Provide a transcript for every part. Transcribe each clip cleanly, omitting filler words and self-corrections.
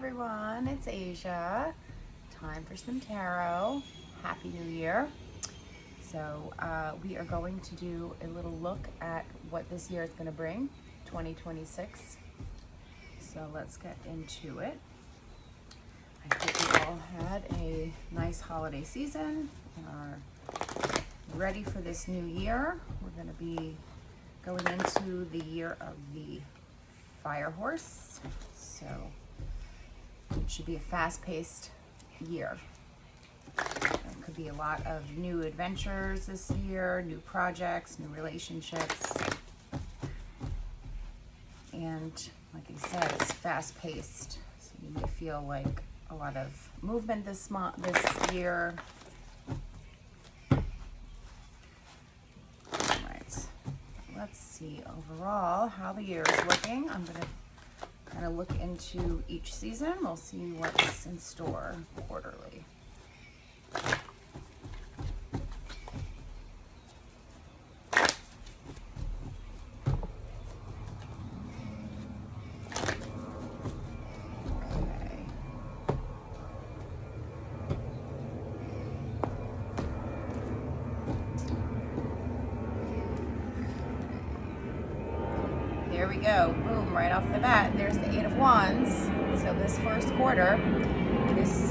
everyone, it's Asia. Time for some tarot. Happy New Year. So we are going to do a little look at what this year is going to bring, 2026. So let's get into it. I hope you all had a nice holiday season and are ready for this new year. We're going to be going into the year of the fire horse. So it should be a fast-paced year. There could be a lot of new adventures this year, new projects, new relationships. And like I said, it's fast-paced. So you may feel like a lot of movement this year. All right. Let's see overall how the year is looking. I'm going to kind of look into each season. We'll see what's in store quarterly. Okay. There we go. Boom, right off the bat. There's the Eight of Wands. So this first quarter, this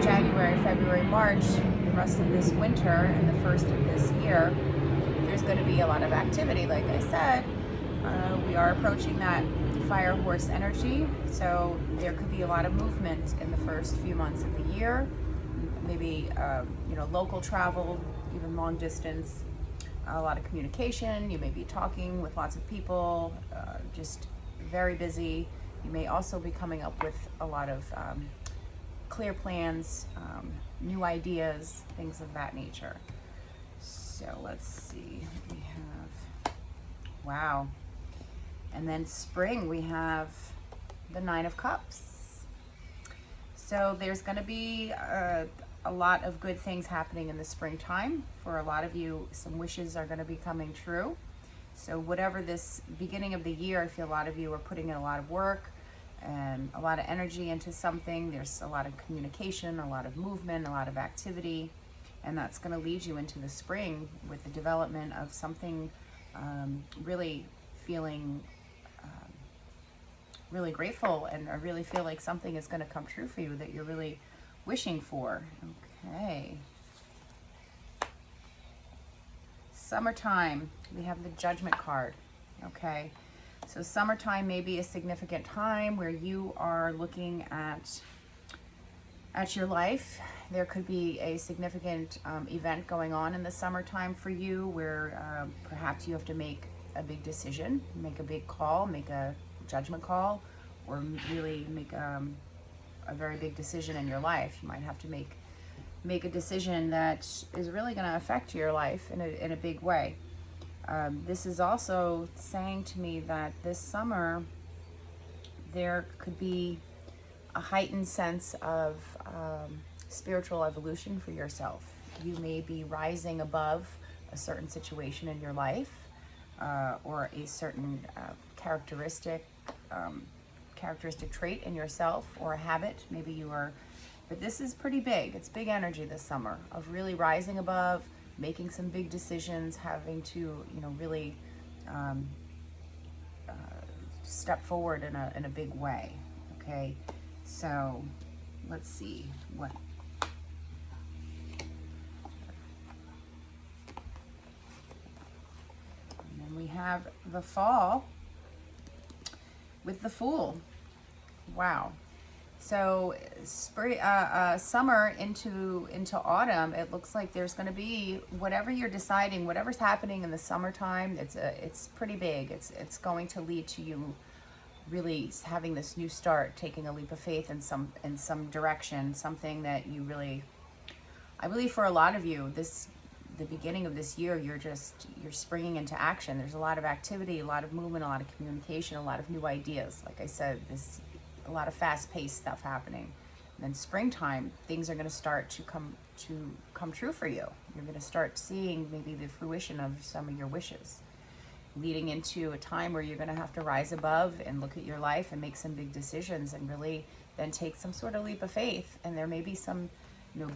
January, February, March, the rest of this winter, and the first of this year, there's going to be a lot of activity. Like I said, we are approaching that fire horse energy. So there could be a lot of movement in the first few months of the year. Maybe, local travel, even long distance. A lot of communication. You may be talking with lots of people, just very busy. You may also be coming up with a lot of clear plans, new ideas, things of that nature. So let's see, we have, wow. And then spring, we have the Nine of Cups. So there's going to be a lot of good things happening in the springtime. For a lot of you, some wishes are going to be coming true. So whatever this beginning of the year, I feel a lot of you are putting in a lot of work and a lot of energy into something. There's a lot of communication, a lot of movement, a lot of activity, and that's going to lead you into the spring with the development of something really feeling really grateful, and I really feel like something is going to come true for you that you're really wishing for. Okay. Summertime, we have the Judgment card. Okay. So summertime may be a significant time where you are looking at your life. There could be a significant event going on in the summertime for you where perhaps you have to make a big decision, make a big call, make a judgment call, or really make a very big decision in your life. You might have to make a decision that is really going to affect your life in a big way. This is also saying to me that this summer there could be a heightened sense of spiritual evolution for yourself. You may be rising above a certain situation in your life, or a certain characteristic trait in yourself, or a habit. Maybe you are, but this is pretty big. It's big energy this summer of really rising above, making some big decisions, having to, really step forward in a big way. Okay, so let's see what. And then we have the fall with the Fool. Wow. So spring, summer into autumn, it looks like there's going to be whatever you're deciding, whatever's happening in the summertime. It's pretty big. It's going to lead to you really having this new start, taking a leap of faith in some direction, something that you really, I believe for a lot of you, the beginning of this year, you're springing into action. There's a lot of activity, a lot of movement, a lot of communication, a lot of new ideas. Like I said, a lot of fast-paced stuff happening. And then springtime, things are going to start to come true for you. You're going to start seeing maybe the fruition of some of your wishes. leading into a time where you're going to have to rise above and look at your life and make some big decisions and really then take some sort of leap of faith. And there may be some,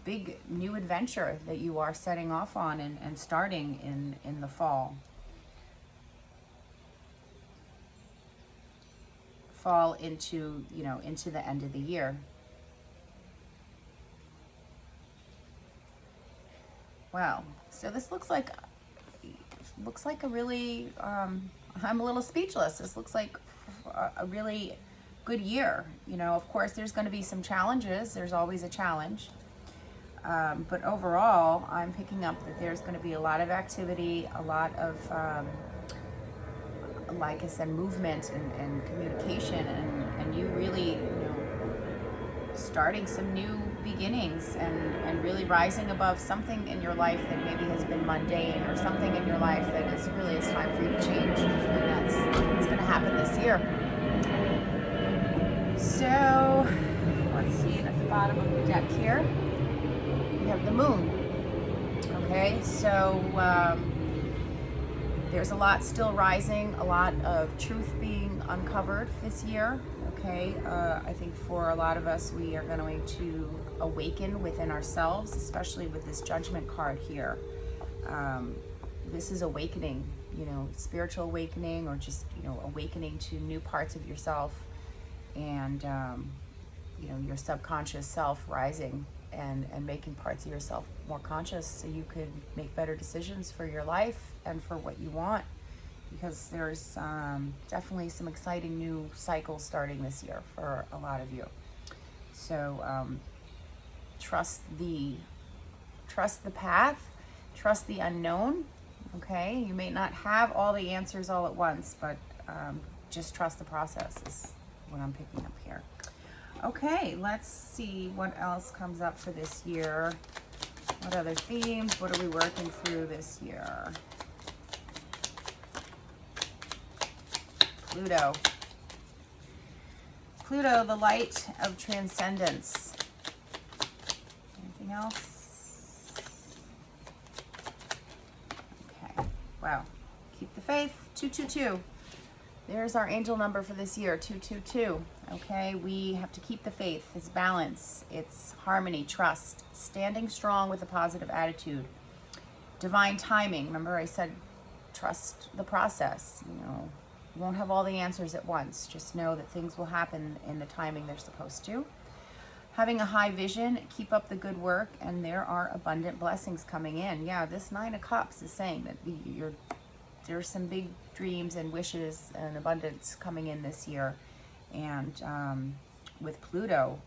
big new adventure that you are setting off on and starting in the fall. Fall into, into the end of the year. Wow. So this looks like a really, I'm a little speechless. This looks like a really good year. Of course, there's going to be some challenges. There's always a challenge. But overall, I'm picking up that there's going to be a lot of activity, a lot of, like I said, movement and communication, and you really, starting some new beginnings and really rising above something in your life that maybe has been mundane, or something in your life that is really, it's time for you to change. And that's going to happen this year. So let's see, at the bottom of the deck here, we have the moon. Okay, so there's a lot still rising, a lot of truth being uncovered this year. Okay, I think for a lot of us, we are going to awaken within ourselves, especially with this judgment card here. This is awakening, spiritual awakening, or just, awakening to new parts of yourself, and, your subconscious self rising and making parts of yourself more conscious, so you could make better decisions for your life and for what you want. Because there's definitely some exciting new cycles starting this year for a lot of you. So trust the path, trust the unknown. Okay, you may not have all the answers all at once, but just trust the process is what I'm picking up here. Okay, let's see what else comes up for this year. What other themes? What are we working through this year? Pluto. Pluto, the light of transcendence. Anything else? Okay. Wow. Keep the faith. 222. There's our angel number for this year, 222. Okay, we have to keep the faith. It's balance. It's harmony, trust, standing strong with a positive attitude. Divine timing. Remember I said trust the process, You won't have all the answers at once. Just know that things will happen in the timing they're supposed to. Having a high vision, keep up the good work, and there are abundant blessings coming in. Yeah, this Nine of Cups is saying that there's some big dreams and wishes and abundance coming in this year. And with Pluto,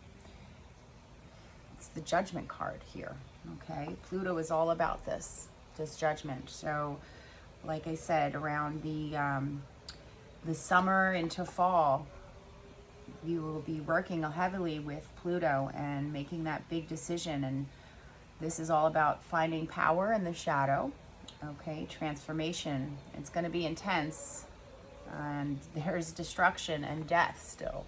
it's the Judgment card here. Okay, Pluto is all about this judgment. So, like I said, around the summer into fall, you will be working heavily with Pluto and making that big decision. And this is all about finding power in the shadow. Okay, transformation. It's going to be intense, and there's destruction and death still.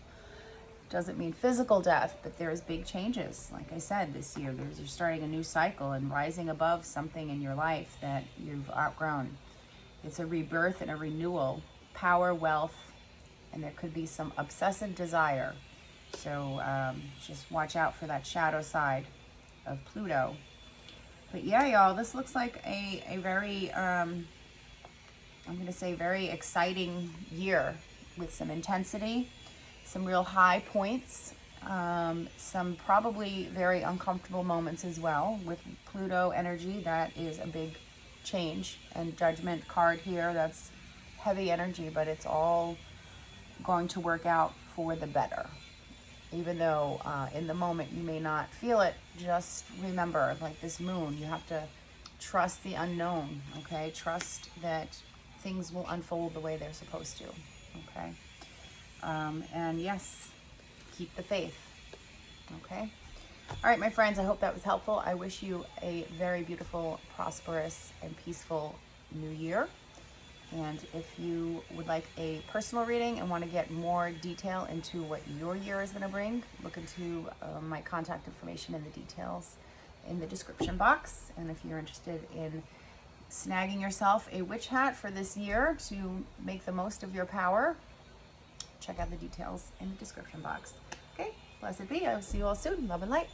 Doesn't mean physical death, but there's big changes. Like I said, this year, you're starting a new cycle and rising above something in your life that you've outgrown. It's a rebirth and a renewal. Power, wealth, and there could be some obsessive desire. So just watch out for that shadow side of Pluto. But yeah, y'all, this looks like a very, I'm going to say very exciting year with some intensity, some real high points, some probably very uncomfortable moments as well. With Pluto energy, that is a big change. And Judgment card here, that's heavy energy, but it's all going to work out for the better. Even though in the moment you may not feel it, just remember, like this moon, you have to trust the unknown, okay? Trust that things will unfold the way they're supposed to, okay? And yes, keep the faith, okay? All right, my friends, I hope that was helpful. I wish you a very beautiful, prosperous, and peaceful new year. And if you would like a personal reading and want to get more detail into what your year is going to bring, look into my contact information and the details in the description box. And if you're interested in snagging yourself a witch hat for this year to make the most of your power, check out the details in the description box. Okay, blessed be. I will see you all soon. Love and light.